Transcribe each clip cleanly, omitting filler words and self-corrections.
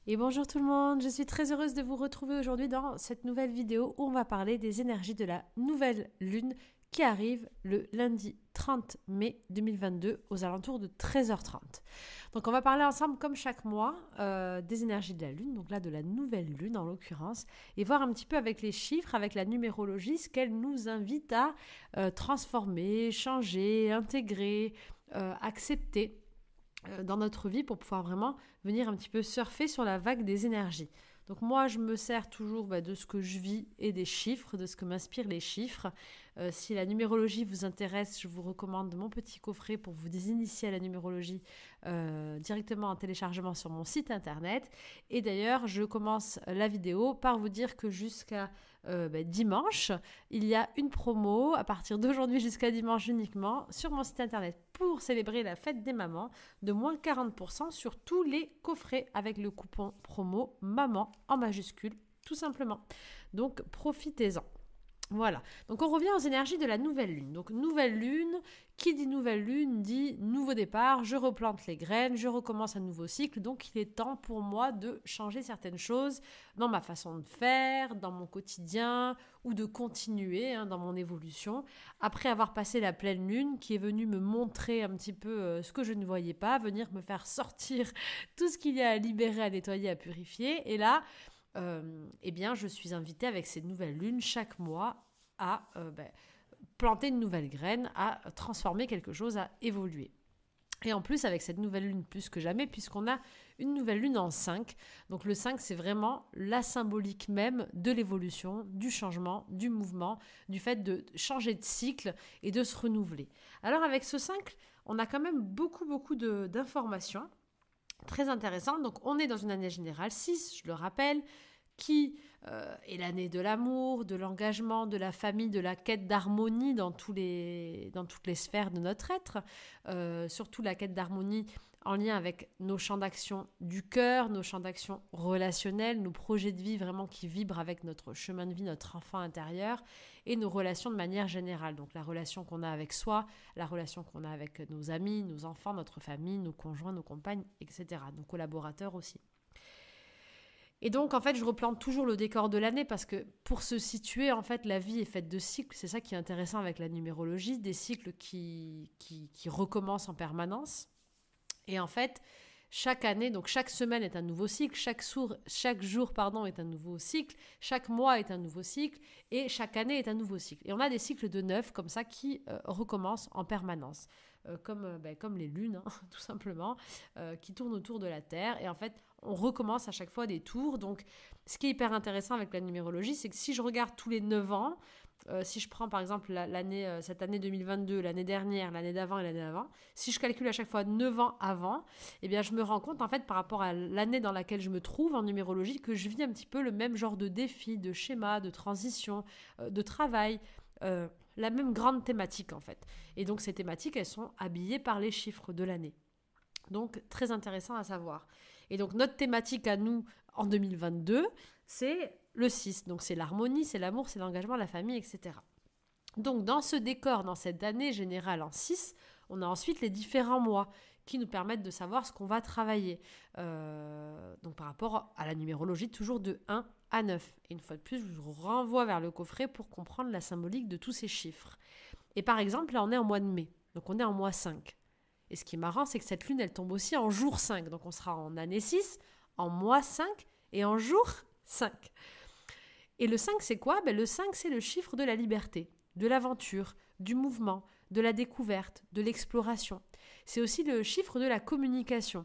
Et bonjour tout le monde, je suis très heureuse de vous retrouver aujourd'hui dans cette nouvelle vidéo où on va parler des énergies de la nouvelle lune qui arrive le lundi 30 mai 2022 aux alentours de 13h30. Donc on va parler ensemble comme chaque mois des énergies de la lune, donc là de la nouvelle lune en l'occurrence, et voir un petit peu avec les chiffres, avec la numérologie, ce qu'elle nous invite à transformer, changer, intégrer, accepter dans notre vie pour pouvoir vraiment venir un petit peu surfer sur la vague des énergies. Donc moi, je me sers toujours de ce que je vis et des chiffres, de ce que m'inspirent les chiffres. Si la numérologie vous intéresse, je vous recommande mon petit coffret pour vous initier à la numérologie directement en téléchargement sur mon site internet. Et d'ailleurs, je commence la vidéo par vous dire que jusqu'à dimanche, il y a une promo à partir d'aujourd'hui jusqu'à dimanche uniquement sur mon site internet pour célébrer la fête des mamans de moins 40% sur tous les coffrets avec le coupon promo MAMAN en majuscule, tout simplement. Donc profitez-en. Voilà, donc on revient aux énergies de la nouvelle lune. Donc nouvelle lune, qui dit nouvelle lune dit nouveau départ, je replante les graines, je recommence un nouveau cycle, donc il est temps pour moi de changer certaines choses dans ma façon de faire, dans mon quotidien, ou de continuer dans mon évolution, après avoir passé la pleine lune qui est venue me montrer un petit peu ce que je ne voyais pas, venir me faire sortir tout ce qu'il y a à libérer, à nettoyer, à purifier, et là, eh bien, je suis invitée avec ces nouvelles lunes chaque mois à planter une nouvelle graine, à transformer quelque chose, à évoluer. Et en plus, avec cette nouvelle lune plus que jamais, puisqu'on a une nouvelle lune en 5. Donc le 5, c'est vraiment la symbolique même de l'évolution, du changement, du mouvement, du fait de changer de cycle et de se renouveler. Alors avec ce 5, on a quand même beaucoup d'informations très intéressantes. Donc on est dans une année générale 6, je le rappelle, qui est l'année de l'amour, de l'engagement, de la famille, de la quête d'harmonie dans toutes les sphères de notre être, surtout la quête d'harmonie en lien avec nos champs d'action du cœur, nos champs d'action relationnels, nos projets de vie vraiment qui vibrent avec notre chemin de vie, notre enfant intérieur, et nos relations de manière générale. Donc la relation qu'on a avec soi, la relation qu'on a avec nos amis, nos enfants, notre famille, nos conjoints, nos compagnes, etc. Nos collaborateurs aussi. Et donc, en fait, je replante toujours le décor de l'année parce que pour se situer, en fait, la vie est faite de cycles. C'est ça qui est intéressant avec la numérologie, des cycles qui recommencent en permanence. Et en fait, chaque année, donc chaque semaine est un nouveau cycle, chaque jour est un nouveau cycle, chaque mois est un nouveau cycle, et chaque année est un nouveau cycle. Et on a des cycles de 9 comme ça qui recommencent en permanence, comme les lunes, tout simplement, qui tournent autour de la Terre. Et en fait, on recommence à chaque fois des tours. Donc, ce qui est hyper intéressant avec la numérologie, c'est que si je regarde tous les 9 ans, si je prends par exemple cette année 2022, l'année dernière, l'année d'avant et l'année d'avant, si je calcule à chaque fois 9 ans avant, eh bien je me rends compte en fait par rapport à l'année dans laquelle je me trouve en numérologie que je vis un petit peu le même genre de défi, de schéma, de transition, de travail, la même grande thématique en fait. Et donc ces thématiques, elles sont habillées par les chiffres de l'année. Donc très intéressant à savoir. Et donc notre thématique à nous en 2022, c'est le 6. Donc c'est l'harmonie, c'est l'amour, c'est l'engagement, la famille, etc. Donc dans ce décor, dans cette année générale en 6, on a ensuite les différents mois qui nous permettent de savoir ce qu'on va travailler. Donc par rapport à la numérologie, toujours de 1 à 9. Et une fois de plus, je vous renvoie vers le coffret pour comprendre la symbolique de tous ces chiffres. Et par exemple, là on est en mois de mai, donc on est en mois 5. Et ce qui est marrant, c'est que cette lune, elle tombe aussi en jour 5. Donc on sera en année 6, en mois 5 et en jour 5. Et le 5, c'est quoi ? Le 5, c'est le chiffre de la liberté, de l'aventure, du mouvement, de la découverte, de l'exploration. C'est aussi le chiffre de la communication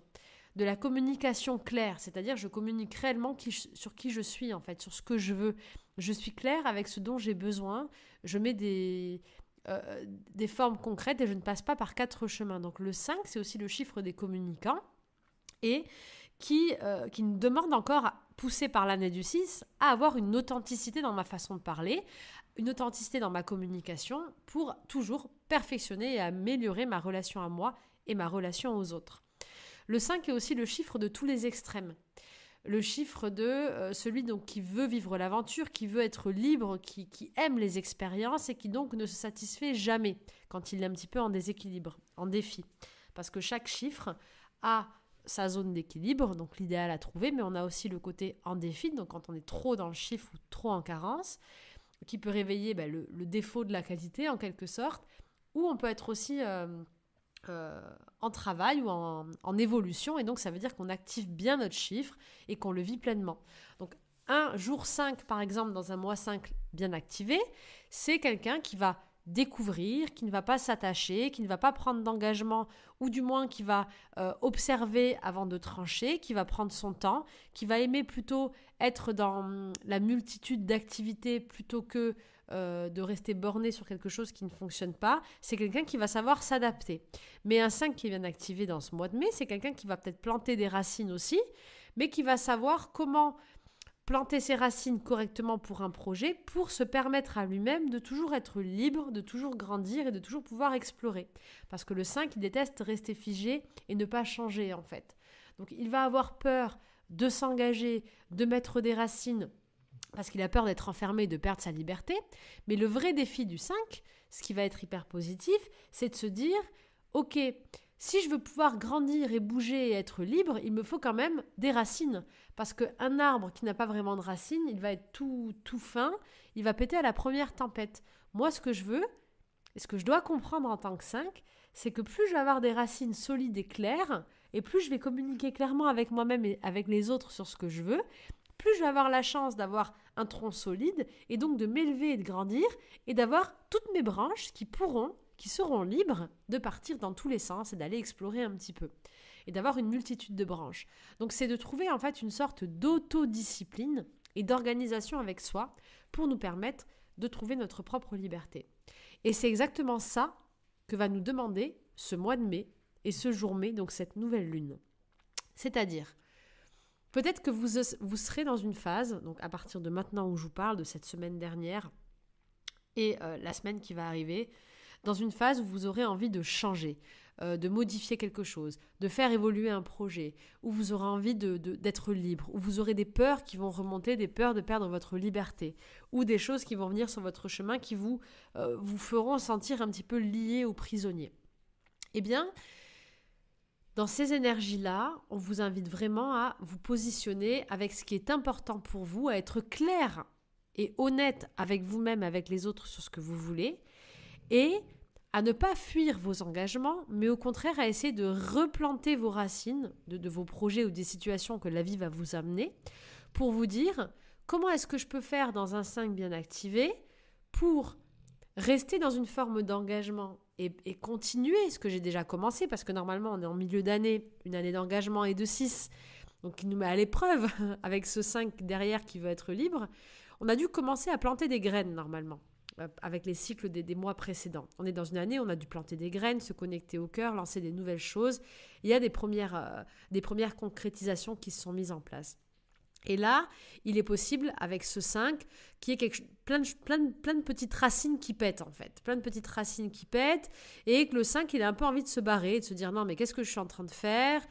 claire, c'est-à-dire je communique réellement sur qui je suis, en fait, sur ce que je veux. Je suis claire avec ce dont j'ai besoin. Je mets des formes concrètes et je ne passe pas par 4 chemins. Donc le 5, c'est aussi le chiffre des communicants et qui nous demande encore, poussé par l'année du 6, à avoir une authenticité dans ma façon de parler, une authenticité dans ma communication pour toujours perfectionner et améliorer ma relation à moi et ma relation aux autres. Le 5 est aussi le chiffre de tous les extrêmes. Le chiffre de celui donc qui veut vivre l'aventure, qui veut être libre, qui aime les expériences et qui donc ne se satisfait jamais quand il est un petit peu en déséquilibre, en défi. Parce que chaque chiffre a sa zone d'équilibre, donc l'idéal à trouver, mais on a aussi le côté en déficit, donc quand on est trop dans le chiffre ou trop en carence, qui peut réveiller le défaut de la qualité en quelque sorte, ou on peut être aussi en travail ou en évolution, et donc ça veut dire qu'on active bien notre chiffre et qu'on le vit pleinement. Donc un jour 5 par exemple dans un mois 5 bien activé, c'est quelqu'un qui va découvrir, qui ne va pas s'attacher, qui ne va pas prendre d'engagement, ou du moins qui va observer avant de trancher, qui va prendre son temps, qui va aimer plutôt être dans la multitude d'activités plutôt que de rester borné sur quelque chose qui ne fonctionne pas. C'est quelqu'un qui va savoir s'adapter. Mais un 5 qui est bien activé dans ce mois de mai, c'est quelqu'un qui va peut-être planter des racines aussi, mais qui va savoir comment planter ses racines correctement pour un projet, pour se permettre à lui-même de toujours être libre, de toujours grandir et de toujours pouvoir explorer. Parce que le 5, il déteste rester figé et ne pas changer en fait. Donc il va avoir peur de s'engager, de mettre des racines, parce qu'il a peur d'être enfermé et de perdre sa liberté. Mais le vrai défi du 5, ce qui va être hyper positif, c'est de se dire, ok, si je veux pouvoir grandir et bouger et être libre, il me faut quand même des racines. Parce qu'un arbre qui n'a pas vraiment de racines, il va être tout fin, il va péter à la première tempête. Moi, ce que je veux, et ce que je dois comprendre en tant que 5, c'est que plus je vais avoir des racines solides et claires, et plus je vais communiquer clairement avec moi-même et avec les autres sur ce que je veux, plus je vais avoir la chance d'avoir un tronc solide, et donc de m'élever et de grandir, et d'avoir toutes mes branches qui seront libres de partir dans tous les sens et d'aller explorer un petit peu. Et d'avoir une multitude de branches. Donc c'est de trouver en fait une sorte d'autodiscipline et d'organisation avec soi pour nous permettre de trouver notre propre liberté. Et c'est exactement ça que va nous demander ce mois de mai et ce jour mai, donc cette nouvelle lune. C'est-à-dire, peut-être que vous serez dans une phase, donc à partir de maintenant où je vous parle, de cette semaine dernière et la semaine qui va arriver, dans une phase où vous aurez envie de changer, de modifier quelque chose, de faire évoluer un projet, où vous aurez envie d'être libre, où vous aurez des peurs qui vont remonter, des peurs de perdre votre liberté, ou des choses qui vont venir sur votre chemin qui vous feront sentir un petit peu lié ou prisonnier. Eh bien, dans ces énergies-là, on vous invite vraiment à vous positionner avec ce qui est important pour vous, à être clair et honnête avec vous-même, avec les autres sur ce que vous voulez, et à ne pas fuir vos engagements, mais au contraire à essayer de replanter vos racines de vos projets ou des situations que la vie va vous amener pour vous dire comment est-ce que je peux faire dans un 5 bien activé pour rester dans une forme d'engagement et continuer ce que j'ai déjà commencé, parce que normalement on est en milieu d'année, une année d'engagement et de 6, donc il nous met à l'épreuve avec ce 5 derrière qui veut être libre. On a dû commencer à planter des graines normalement, avec les cycles des mois précédents. On est dans une année où on a dû planter des graines, se connecter au cœur, lancer des nouvelles choses. Il y a des premières concrétisations qui se sont mises en place. Et là, il est possible, avec ce 5, qu'il y ait plein de petites racines qui pètent, en fait. Plein de petites racines qui pètent, et que le 5, il a un peu envie de se barrer, de se dire « Non, mais qu'est-ce que je suis en train de faire ?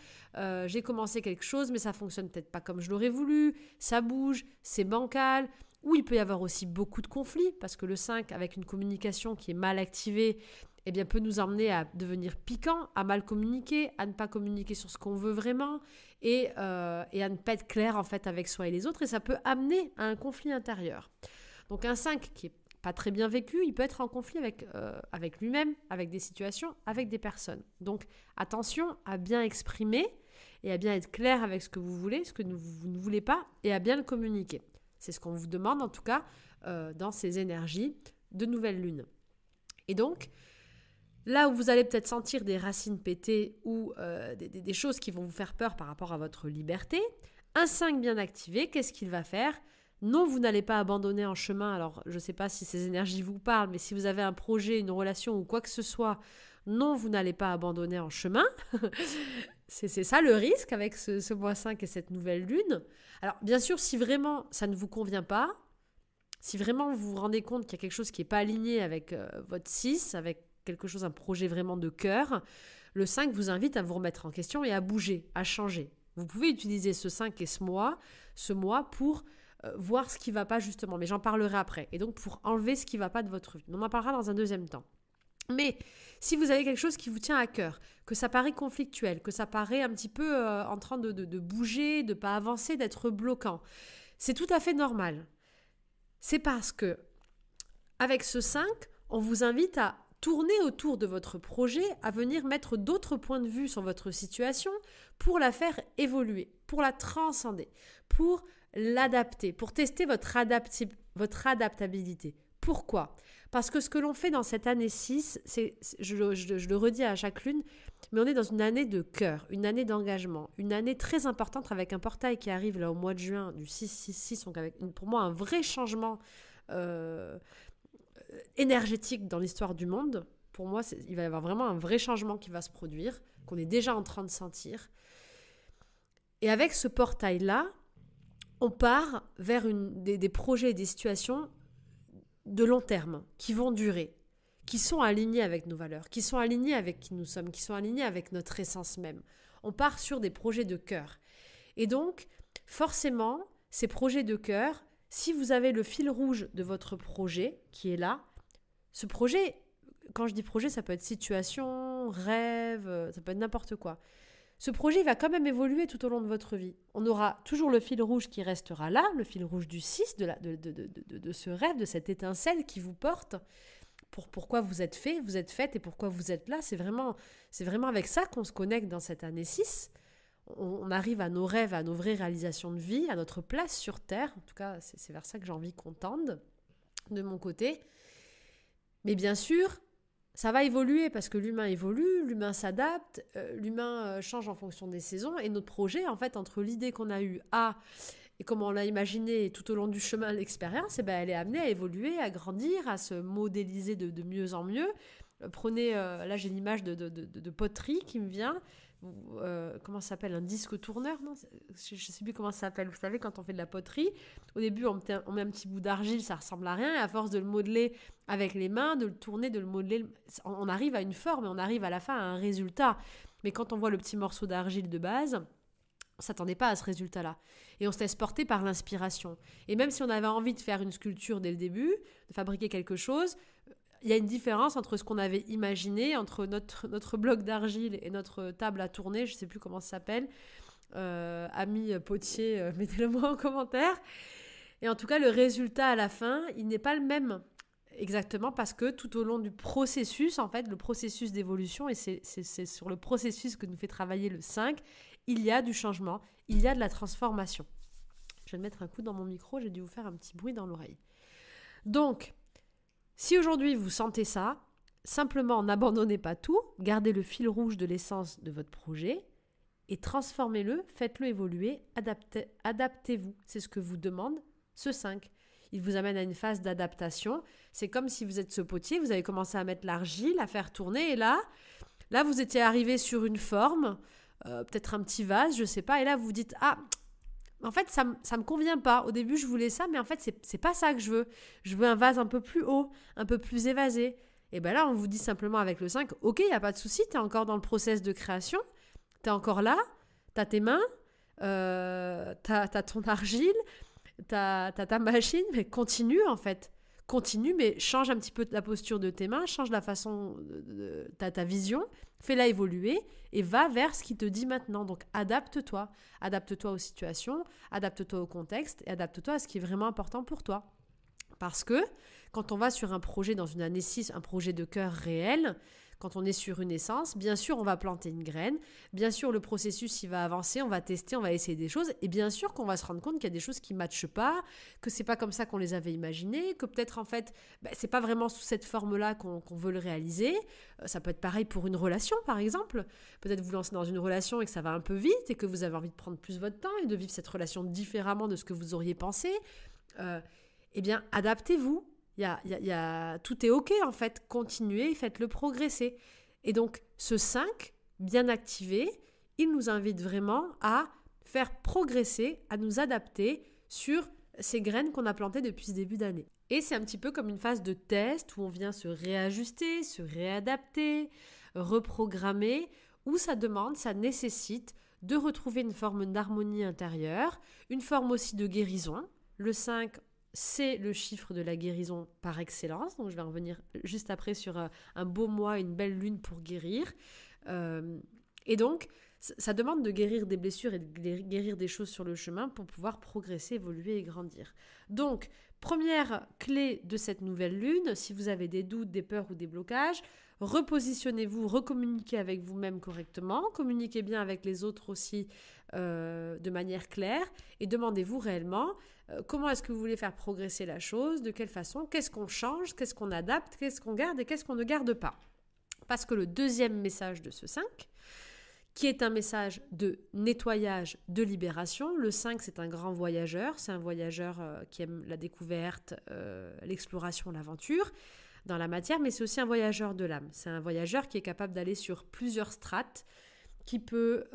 J'ai commencé quelque chose, mais ça fonctionne peut-être pas comme je l'aurais voulu. Ça bouge, c'est bancal. » Ou il peut y avoir aussi beaucoup de conflits, parce que le 5, avec une communication qui est mal activée, eh bien, peut nous emmener à devenir piquant, à mal communiquer, à ne pas communiquer sur ce qu'on veut vraiment, et à ne pas être clair en fait avec soi et les autres, et ça peut amener à un conflit intérieur. Donc un 5 qui n'est pas très bien vécu, il peut être en conflit avec lui-même, avec des situations, avec des personnes. Donc attention à bien exprimer et à bien être clair avec ce que vous voulez, ce que vous ne voulez pas, et à bien le communiquer. C'est ce qu'on vous demande en tout cas dans ces énergies de nouvelle lune. Et donc, là où vous allez peut-être sentir des racines pétées ou des choses qui vont vous faire peur par rapport à votre liberté, un 5 bien activé, qu'est-ce qu'il va faire ? Non, vous n'allez pas abandonner en chemin. Alors, je ne sais pas si ces énergies vous parlent, mais si vous avez un projet, une relation ou quoi que ce soit, non, vous n'allez pas abandonner en chemin. C'est ça le risque avec ce mois 5 et cette nouvelle lune. Alors, bien sûr, si vraiment ça ne vous convient pas, si vraiment vous vous rendez compte qu'il y a quelque chose qui n'est pas aligné avec votre 6, avec quelque chose, un projet vraiment de cœur, le 5 vous invite à vous remettre en question et à bouger, à changer. Vous pouvez utiliser ce 5 et ce mois pour voir ce qui ne va pas justement, mais j'en parlerai après. Et donc pour enlever ce qui ne va pas de votre vie. On en parlera dans un deuxième temps. Mais si vous avez quelque chose qui vous tient à cœur, que ça paraît conflictuel, que ça paraît un petit peu en train de bouger, de ne pas avancer, d'être bloquant, c'est tout à fait normal. C'est parce que avec ce 5, on vous invite à tourner autour de votre projet, à venir mettre d'autres points de vue sur votre situation pour la faire évoluer, pour la transcender, pour l'adapter, pour tester votre adaptabilité. Pourquoi ? Parce que ce que l'on fait dans cette année 6, je le redis à chaque lune, mais on est dans une année de cœur, une année d'engagement, une année très importante avec un portail qui arrive là au mois de juin du 6-6-6, donc avec pour moi un vrai changement énergétique dans l'histoire du monde. Pour moi, il va y avoir vraiment un vrai changement qui va se produire, qu'on est déjà en train de sentir. Et avec ce portail-là, on part vers des projets et des situations de long terme, qui vont durer, qui sont alignés avec nos valeurs, qui sont alignés avec qui nous sommes, qui sont alignés avec notre essence même. On part sur des projets de cœur. Et donc, forcément, ces projets de cœur, si vous avez le fil rouge de votre projet qui est là, ce projet, quand je dis projet, ça peut être situation, rêve, ça peut être n'importe quoi. Ce projet va quand même évoluer tout au long de votre vie. On aura toujours le fil rouge qui restera là, le fil rouge du 6, de ce rêve, de cette étincelle qui vous porte. Pourquoi vous êtes fait, vous êtes faite et pourquoi vous êtes là. C'est vraiment avec ça qu'on se connecte dans cette année 6. On arrive à nos rêves, à nos vraies réalisations de vie, à notre place sur Terre. En tout cas, c'est vers ça que j'ai envie qu'on tende de mon côté. Mais bien sûr, ça va évoluer parce que l'humain évolue, l'humain s'adapte, l'humain change en fonction des saisons. Et notre projet, en fait, entre l'idée qu'on a eue et comment on l'a imaginé tout au long du chemin, l'expérience, elle est amenée à évoluer, à grandir, à se modéliser de mieux en mieux. Prenez, là j'ai l'image de poterie qui me vient. Comment ça s'appelle, un disque tourneur, non, je ne sais plus comment ça s'appelle. Vous savez, quand on fait de la poterie, au début on met un petit bout d'argile, ça ressemble à rien, et à force de le modeler avec les mains, de le tourner, de le modeler, on arrive à une forme et on arrive à la fin à un résultat. Mais quand on voit le petit morceau d'argile de base, on ne s'attendait pas à ce résultat-là. Et on se laisse porter par l'inspiration. Et même si on avait envie de faire une sculpture dès le début, de fabriquer quelque chose, il y a une différence entre ce qu'on avait imaginé, entre notre bloc d'argile et notre table à tourner, je ne sais plus comment ça s'appelle. Amis potiers, mettez-le moi en commentaire. Et en tout cas, le résultat à la fin, il n'est pas le même. Exactement, parce que tout au long du processus, en fait, le processus d'évolution, et c'est sur le processus que nous fait travailler le 5, il y a du changement, il y a de la transformation. Je vais mettre un coup dans mon micro, j'ai dû vous faire un petit bruit dans l'oreille. Donc, si aujourd'hui vous sentez ça, simplement n'abandonnez pas tout, gardez le fil rouge de l'essence de votre projet et transformez-le, faites-le évoluer, adaptez-vous. C'est ce que vous demande ce 5. Il vous amène à une phase d'adaptation. C'est comme si vous êtes ce potier, vous avez commencé à mettre l'argile, à faire tourner, et là vous étiez arrivé sur une forme, peut-être un petit vase, je ne sais pas, et là vous vous dites « Ah, en fait, ça me convient pas. Au début, je voulais ça, mais en fait, c'est pas ça que je veux. Je veux un vase un peu plus haut, un peu plus évasé. » Et bien là, on vous dit simplement avec le 5, « Ok, il n'y a pas de souci, tu es encore dans le process de création, tu es encore là, tu as tes mains, t'as ton argile, t'as ta machine, mais continue en fait. Continue, mais change un petit peu la posture de tes mains, change la façon de ta vision, fais-la évoluer et va vers ce qui te dit maintenant. Donc adapte-toi. Adapte-toi aux situations, adapte-toi au contexte et adapte-toi à ce qui est vraiment important pour toi. Parce que quand on va sur un projet dans une année 6, un projet de cœur réel, quand on est sur une essence, bien sûr, on va planter une graine. Bien sûr, le processus, il va avancer, on va tester, on va essayer des choses. Et bien sûr qu'on va se rendre compte qu'il y a des choses qui ne matchent pas, que c'est pas comme ça qu'on les avait imaginées, que peut-être, en fait, c'est pas vraiment sous cette forme-là qu'on veut le réaliser. Ça peut être pareil pour une relation, par exemple. Peut-être vous lancez dans une relation et que ça va un peu vite et que vous avez envie de prendre plus votre temps et de vivre cette relation différemment de ce que vous auriez pensé. Eh bien, adaptez-vous. Tout est OK, en fait. Continuez, faites-le progresser. Et donc, ce 5, bien activé, il nous invite vraiment à faire progresser, à nous adapter sur ces graines qu'on a plantées depuis ce début d'année. Et c'est un petit peu comme une phase de test où on vient se réajuster, se réadapter, reprogrammer, où ça nécessite de retrouver une forme d'harmonie intérieure, une forme aussi de guérison. Le 5, c'est le chiffre de la guérison par excellence. Donc, je vais revenir juste après sur un beau mois, une belle lune pour guérir. Et donc, ça demande de guérir des blessures et de guérir des choses sur le chemin pour pouvoir progresser, évoluer et grandir. Donc, première clé de cette nouvelle lune, si vous avez des doutes, des peurs ou des blocages, repositionnez-vous, recommuniquez avec vous-même correctement, communiquez bien avec les autres aussi de manière claire et demandez-vous réellement comment est-ce que vous voulez faire progresser la chose, de quelle façon, qu'est-ce qu'on change, qu'est-ce qu'on adapte, qu'est-ce qu'on garde et qu'est-ce qu'on ne garde pas. Parce que le deuxième message de ce 5, qui est un message de nettoyage, de libération. Le 5, c'est un grand voyageur. C'est un voyageur qui aime la découverte, l'exploration, l'aventure dans la matière, mais c'est aussi un voyageur de l'âme. C'est un voyageur qui est capable d'aller sur plusieurs strates, qui peut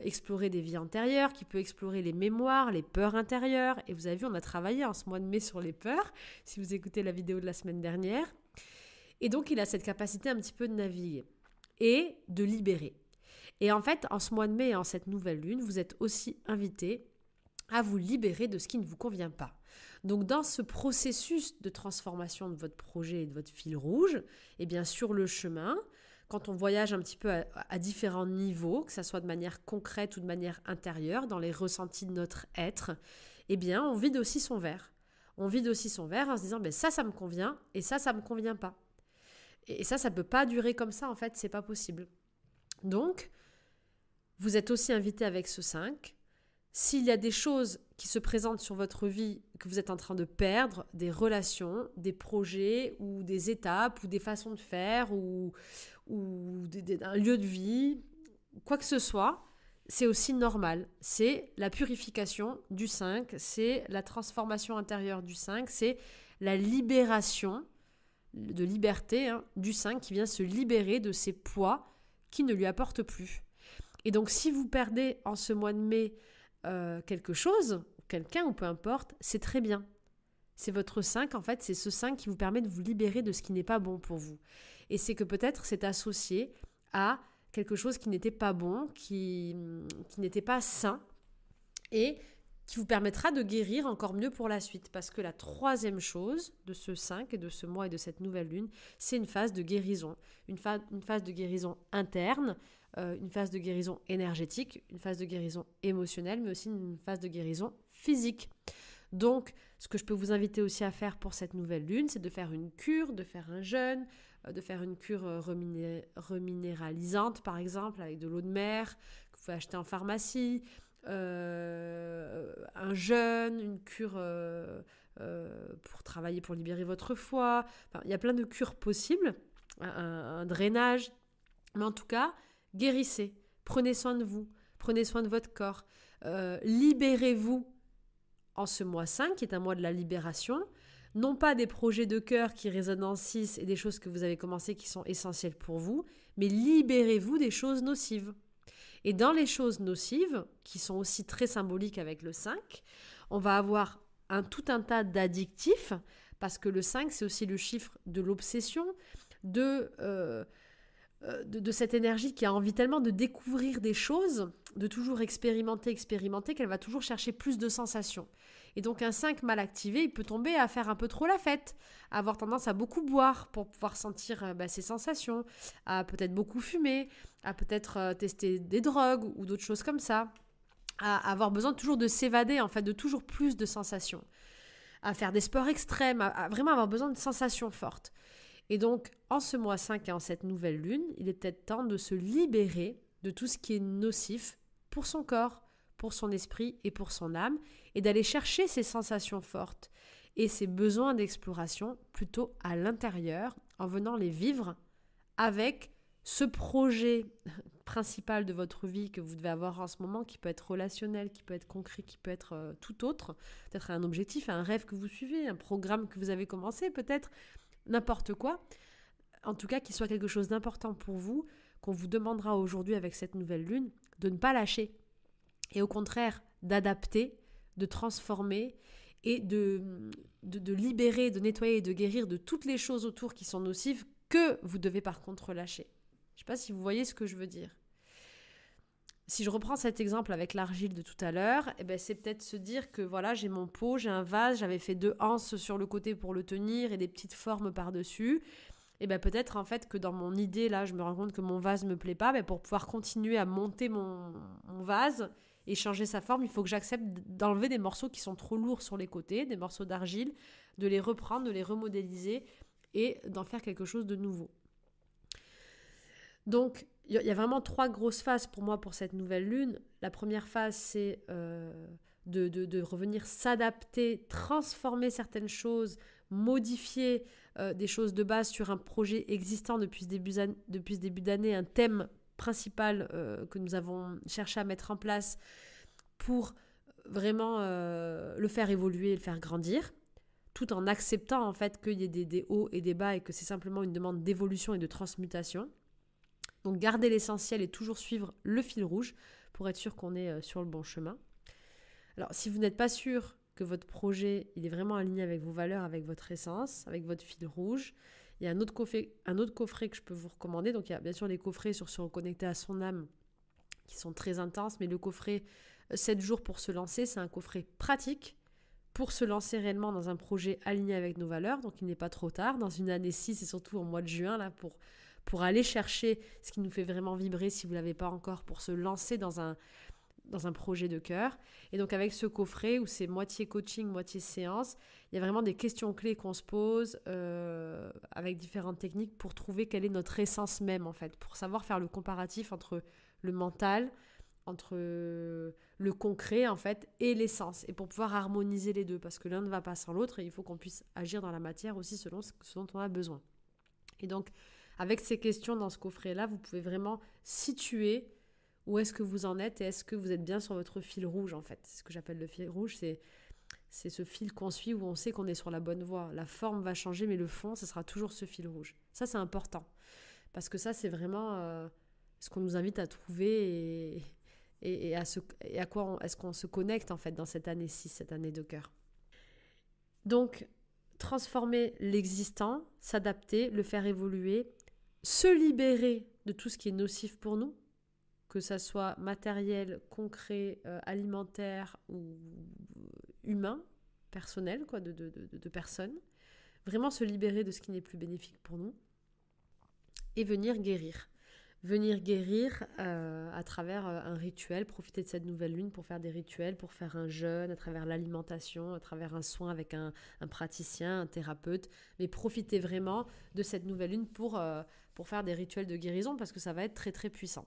explorer des vies antérieures, qui peut explorer les mémoires, les peurs intérieures. Et vous avez vu, on a travaillé en ce mois de mai sur les peurs, si vous écoutez la vidéo de la semaine dernière. Et donc, il a cette capacité un petit peu de naviguer et de libérer. Et en fait, en ce mois de mai et en cette nouvelle lune, vous êtes aussi invité à vous libérer de ce qui ne vous convient pas. Donc, dans ce processus de transformation de votre projet et de votre fil rouge, et bien sur le chemin, quand on voyage un petit peu à différents niveaux, que ce soit de manière concrète ou de manière intérieure, dans les ressentis de notre être, eh bien, on vide aussi son verre. On vide aussi son verre en se disant, ça me convient et ça me convient pas. Et ça ne peut pas durer comme ça, en fait, c'est pas possible. Donc, vous êtes aussi invité avec ce 5. S'il y a des choses qui se présentent sur votre vie que vous êtes en train de perdre, des relations, des projets ou des étapes ou des façons de faire ou un lieu de vie, quoi que ce soit, c'est aussi normal. C'est la purification du 5, c'est la transformation intérieure du 5, c'est la libération de liberté du 5 qui vient se libérer de ces poids qui ne lui apportent plus. Et donc, si vous perdez en ce mois de mai quelque chose, quelqu'un ou peu importe, c'est très bien. C'est votre 5, en fait, c'est ce 5 qui vous permet de vous libérer de ce qui n'est pas bon pour vous. Et c'est que peut-être c'est associé à quelque chose qui n'était pas bon, qui n'était pas sain, et qui vous permettra de guérir encore mieux pour la suite. Parce que la troisième chose de ce 5 et de ce mois et de cette nouvelle lune, c'est une phase de guérison. Une phase de guérison interne, une phase de guérison énergétique, une phase de guérison émotionnelle, mais aussi une phase de guérison physique. Donc, ce que je peux vous inviter aussi à faire pour cette nouvelle lune, c'est de faire une cure, de faire un jeûne, de faire une cure reminéralisante, par exemple, avec de l'eau de mer, que vous pouvez acheter en pharmacie, un jeûne, une cure pour travailler, pour libérer votre foie. Enfin, il y a plein de cures possibles, un drainage. Mais en tout cas, guérissez, prenez soin de vous, prenez soin de votre corps, libérez-vous en ce mois 5, qui est un mois de la libération, non pas des projets de cœur qui résonnent en 6 et des choses que vous avez commencées qui sont essentielles pour vous, mais libérez-vous des choses nocives. Et dans les choses nocives, qui sont aussi très symboliques avec le 5, on va avoir tout un tas d'addictifs, parce que le 5, c'est aussi le chiffre de l'obsession, de cette énergie qui a envie tellement de découvrir des choses, de toujours expérimenter, qu'elle va toujours chercher plus de sensations. Et donc un 5 mal activé, il peut tomber à faire un peu trop la fête, à avoir tendance à beaucoup boire pour pouvoir sentir ses sensations, à peut-être beaucoup fumer, à peut-être tester des drogues ou d'autres choses comme ça, à avoir besoin toujours de s'évader, en fait, de toujours plus de sensations, à faire des sports extrêmes, à vraiment avoir besoin de sensations fortes. Et donc, en ce mois 5 et en cette nouvelle lune, il est peut-être temps de se libérer de tout ce qui est nocif pour son corps, pour son esprit et pour son âme, et d'aller chercher ces sensations fortes et ces besoins d'exploration plutôt à l'intérieur, en venant les vivre avec ce projet principal de votre vie que vous devez avoir en ce moment, qui peut être relationnel, qui peut être concret, qui peut être tout autre, peut-être un objectif, un rêve que vous suivez, un programme que vous avez commencé, peut-être n'importe quoi, en tout cas qu'il soit quelque chose d'important pour vous, qu'on vous demandera aujourd'hui avec cette nouvelle lune, de ne pas lâcher et au contraire d'adapter, de transformer et de libérer, de nettoyer et de guérir de toutes les choses autour qui sont nocives que vous devez par contre lâcher. Je ne sais pas si vous voyez ce que je veux dire. si je reprends cet exemple avec l'argile de tout à l'heure, eh ben, c'est peut-être se dire que voilà, j'ai mon pot, j'ai un vase, j'avais fait 2 anses sur le côté pour le tenir et des petites formes par-dessus. Et ben peut-être en fait que dans mon idée là, je me rends compte que mon vase me plaît pas, ben pour pouvoir continuer à monter mon vase et changer sa forme, il faut que j'accepte d'enlever des morceaux qui sont trop lourds sur les côtés, des morceaux d'argile, de les reprendre, de les remodéliser et d'en faire quelque chose de nouveau. Donc, il y a vraiment 3 grosses phases pour moi pour cette nouvelle lune. La première phase, c'est de revenir s'adapter, transformer certaines choses, modifier des choses de base sur un projet existant depuis ce début d'année, un thème principal que nous avons cherché à mettre en place pour vraiment le faire évoluer et le faire grandir, tout en acceptant en fait qu'il y ait des hauts et des bas et que c'est simplement une demande d'évolution et de transmutation. Donc garder l'essentiel et toujours suivre le fil rouge pour être sûr qu'on est sur le bon chemin. Alors si vous n'êtes pas sûr que votre projet il est vraiment aligné avec vos valeurs, avec votre essence, avec votre fil rouge, il y a un autre coffret que je peux vous recommander. Donc il y a bien sûr les coffrets sur se reconnecter à son âme qui sont très intenses, mais le coffret 7 jours pour se lancer, c'est un coffret pratique pour se lancer réellement dans un projet aligné avec nos valeurs. Donc il n'est pas trop tard, dans une année 6 et surtout au mois de juin, là, pour aller chercher ce qui nous fait vraiment vibrer si vous ne l'avez pas encore, pour se lancer dans un projet de cœur. Et donc avec ce coffret où c'est moitié coaching, moitié séance, il y a vraiment des questions clés qu'on se pose avec différentes techniques pour trouver quelle est notre essence même en fait, pour savoir faire le comparatif entre le mental, entre le concret en fait et l'essence, et pour pouvoir harmoniser les deux, parce que l'un ne va pas sans l'autre et il faut qu'on puisse agir dans la matière aussi selon ce dont on a besoin. Et donc avec ces questions dans ce coffret-là, vous pouvez vraiment situer où est-ce que vous en êtes et est-ce que vous êtes bien sur votre fil rouge en fait. C'est ce que j'appelle le fil rouge, c'est ce fil qu'on suit où on sait qu'on est sur la bonne voie. La forme va changer mais le fond, ce sera toujours ce fil rouge. Ça c'est important parce que ça c'est vraiment ce qu'on nous invite à trouver et à quoi est-ce qu'on se connecte en fait dans cette année 6, cette année de cœur. Donc transformer l'existant, s'adapter, le faire évoluer, se libérer de tout ce qui est nocif pour nous, que ça soit matériel, concret, alimentaire ou humain, personnel, quoi, de personnes. Vraiment se libérer de ce qui n'est plus bénéfique pour nous et venir guérir. Venir guérir à travers un rituel, profiter de cette nouvelle lune pour faire des rituels, pour faire un jeûne, à travers l'alimentation, à travers un soin avec un praticien, un thérapeute, mais profiter vraiment de cette nouvelle lune pour faire des rituels de guérison parce que ça va être très très puissant.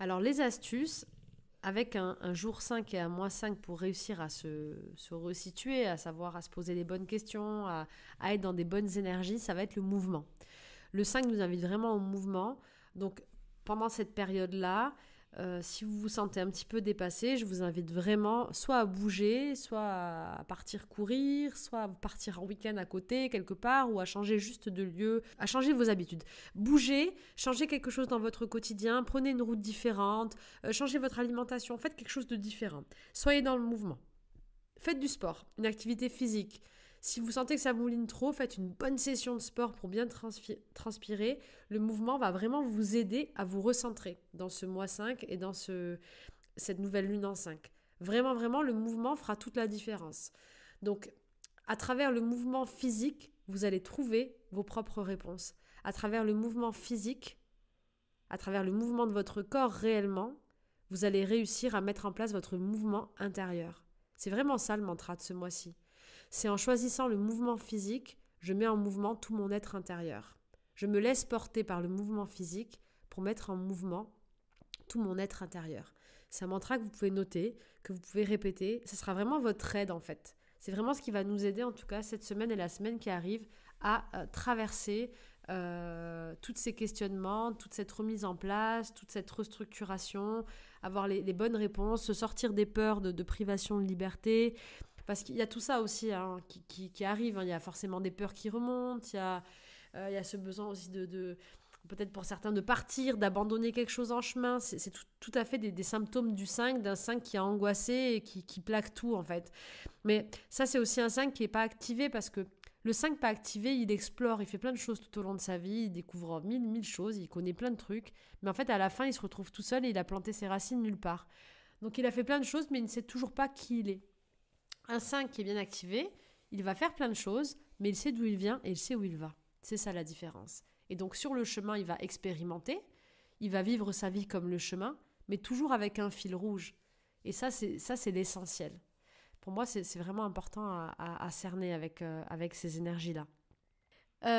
Alors les astuces, avec un jour 5 et un mois 5 pour réussir à se resituer, à savoir à se poser les bonnes questions, à être dans des bonnes énergies, ça va être le mouvement. Le 5 nous invite vraiment au mouvement, donc pendant cette période-là, si vous vous sentez un petit peu dépassé, je vous invite vraiment soit à bouger, soit à partir courir, soit à partir en week-end à côté, quelque part, ou à changer juste de lieu, à changer vos habitudes. Bougez, changez quelque chose dans votre quotidien, prenez une route différente, changez votre alimentation, faites quelque chose de différent. Soyez dans le mouvement. Faites du sport, une activité physique. Si vous sentez que ça mouline trop, faites une bonne session de sport pour bien transpirer. Le mouvement va vraiment vous aider à vous recentrer dans ce mois 5 et dans cette nouvelle lune en 5. Vraiment, vraiment, le mouvement fera toute la différence. Donc, à travers le mouvement physique, vous allez trouver vos propres réponses. À travers le mouvement physique, à travers le mouvement de votre corps réellement, vous allez réussir à mettre en place votre mouvement intérieur. C'est vraiment ça le mantra de ce mois-ci. C'est en choisissant le mouvement physique, je mets en mouvement tout mon être intérieur. Je me laisse porter par le mouvement physique pour mettre en mouvement tout mon être intérieur. C'est un mantra que vous pouvez noter, que vous pouvez répéter. Ce sera vraiment votre aide en fait. C'est vraiment ce qui va nous aider en tout cas cette semaine et la semaine qui arrive à traverser tous ces questionnements, toute cette remise en place, toute cette restructuration, avoir les bonnes réponses, se sortir des peurs de privation de liberté. Parce qu'il y a tout ça aussi qui arrive, hein. Il y a forcément des peurs qui remontent, il y a ce besoin aussi de peut-être pour certains de partir, d'abandonner quelque chose en chemin. C'est tout à fait des symptômes du 5, d'un 5 qui est angoissé et qui plaque tout en fait. Mais ça c'est aussi un 5 qui n'est pas activé parce que Le 5 pas activé, il explore, il fait plein de choses tout au long de sa vie, il découvre mille choses, il connaît plein de trucs. Mais en fait, à la fin, il se retrouve tout seul et il a planté ses racines nulle part. Donc il a fait plein de choses, mais il ne sait toujours pas qui il est. Un 5 qui est bien activé, il va faire plein de choses, mais il sait d'où il vient et il sait où il va. C'est ça la différence. Et donc sur le chemin, il va expérimenter, il va vivre sa vie comme le chemin, mais toujours avec un fil rouge. Et ça, c'est l'essentiel. Pour moi, c'est vraiment important à cerner avec ces énergies-là.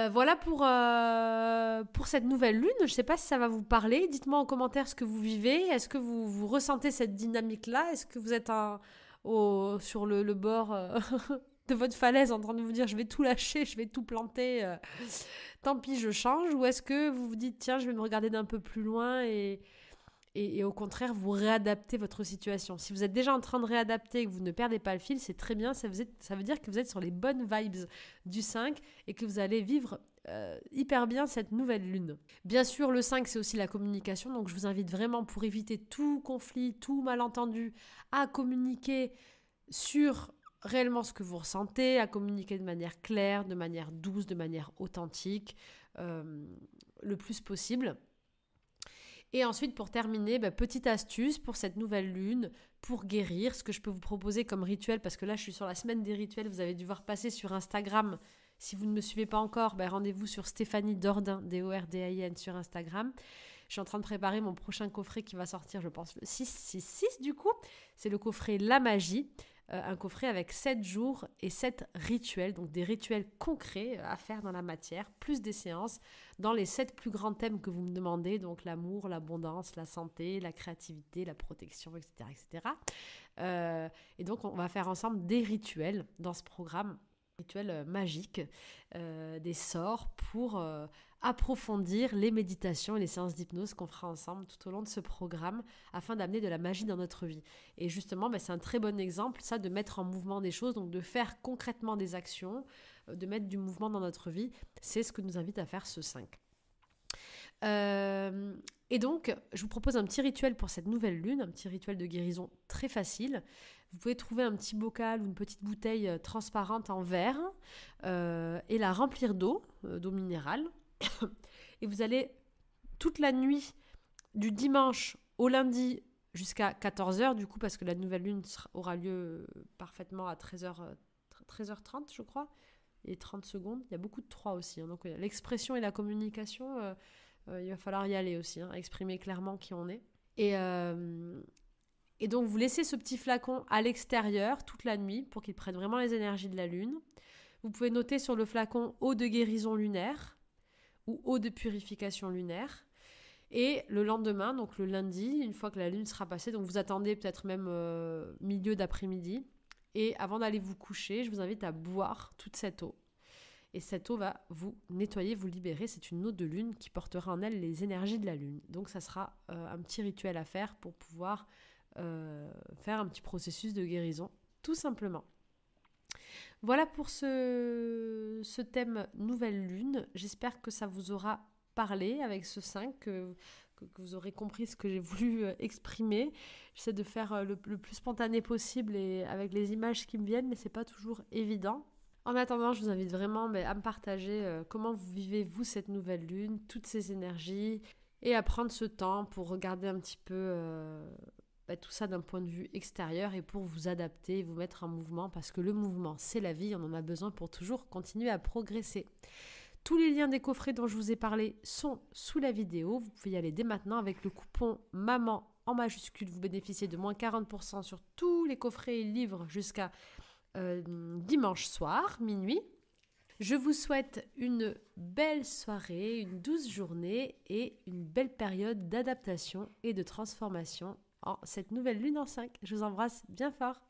Voilà pour cette nouvelle lune. Je ne sais pas si ça va vous parler. Dites-moi en commentaire ce que vous vivez. Est-ce que vous ressentez cette dynamique-là? Est-ce que vous êtes sur le bord de votre falaise en train de vous dire je vais tout lâcher, je vais tout planter, tant pis, je change? Ou est-ce que vous vous dites tiens, je vais me regarder d'un peu plus loin et au contraire, vous réadaptez votre situation. Si vous êtes déjà en train de réadapter et que vous ne perdez pas le fil, c'est très bien. Ça veut dire que vous êtes sur les bonnes vibes du 5 et que vous allez vivre hyper bien cette nouvelle lune. Bien sûr, le 5, c'est aussi la communication. Donc, je vous invite vraiment, pour éviter tout conflit, tout malentendu, à communiquer sur réellement ce que vous ressentez, à communiquer de manière claire, de manière douce, de manière authentique, le plus possible. Et ensuite, pour terminer, petite astuce pour cette nouvelle lune, pour guérir, ce que je peux vous proposer comme rituel, parce que là, je suis sur la semaine des rituels, vous avez dû voir passer sur Instagram. Si vous ne me suivez pas encore, rendez-vous sur Stéphanie Dordain, Dordin, sur Instagram. Je suis en train de préparer mon prochain coffret qui va sortir, je pense, le 6 du coup. C'est le coffret La Magie. Un coffret avec 7 jours et 7 rituels, donc des rituels concrets à faire dans la matière, plus des séances dans les 7 plus grands thèmes que vous me demandez, donc l'amour, l'abondance, la santé, la créativité, la protection, etc. etc. Et donc on va faire ensemble des rituels dans ce programme, rituels magiques, des sorts pour approfondir les méditations et les séances d'hypnose qu'on fera ensemble tout au long de ce programme afin d'amener de la magie dans notre vie. Et justement, c'est un très bon exemple, ça, de mettre en mouvement des choses, donc de faire concrètement des actions, de mettre du mouvement dans notre vie. C'est ce que nous invite à faire ce 5. Et donc, je vous propose un petit rituel pour cette nouvelle lune, un petit rituel de guérison très facile. Vous pouvez trouver un petit bocal ou une petite bouteille transparente en verre et la remplir d'eau minérale. Et vous allez toute la nuit du dimanche au lundi jusqu'à 14h, du coup, parce que la nouvelle lune aura lieu parfaitement à 13h30, je crois, et 30 secondes. Il y a beaucoup de 3 aussi. Donc, l'expression et la communication, il va falloir y aller aussi, exprimer clairement qui on est. Et donc, vous laissez ce petit flacon à l'extérieur toute la nuit pour qu'il prenne vraiment les énergies de la lune. Vous pouvez noter sur le flacon eau de guérison lunaire ou eau de purification lunaire. Et le lendemain, donc le lundi, une fois que la lune sera passée, donc vous attendez peut-être même milieu d'après-midi. Et avant d'aller vous coucher, je vous invite à boire toute cette eau. Et cette eau va vous nettoyer, vous libérer. C'est une eau de lune qui portera en elle les énergies de la lune. Donc ça sera un petit rituel à faire pour pouvoir faire un petit processus de guérison, tout simplement. Voilà pour ce thème nouvelle lune. J'espère que ça vous aura parlé avec ce 5, que vous aurez compris ce que j'ai voulu exprimer. J'essaie de faire le plus spontané possible et avec les images qui me viennent, mais c'est pas toujours évident. En attendant, je vous invite vraiment à me partager comment vous vivez, vous, cette nouvelle lune, toutes ces énergies, et à prendre ce temps pour regarder un petit peu tout ça d'un point de vue extérieur et pour vous adapter, vous mettre en mouvement, parce que le mouvement, c'est la vie, on en a besoin pour toujours continuer à progresser. Tous les liens des coffrets dont je vous ai parlé sont sous la vidéo. Vous pouvez y aller dès maintenant avec le coupon MAMAN en majuscule. Vous bénéficiez de moins 40% sur tous les coffrets et livres jusqu'à dimanche soir, minuit. Je vous souhaite une belle soirée, une douce journée et une belle période d'adaptation et de transformation en cette nouvelle lune en 5. Je vous embrasse bien fort.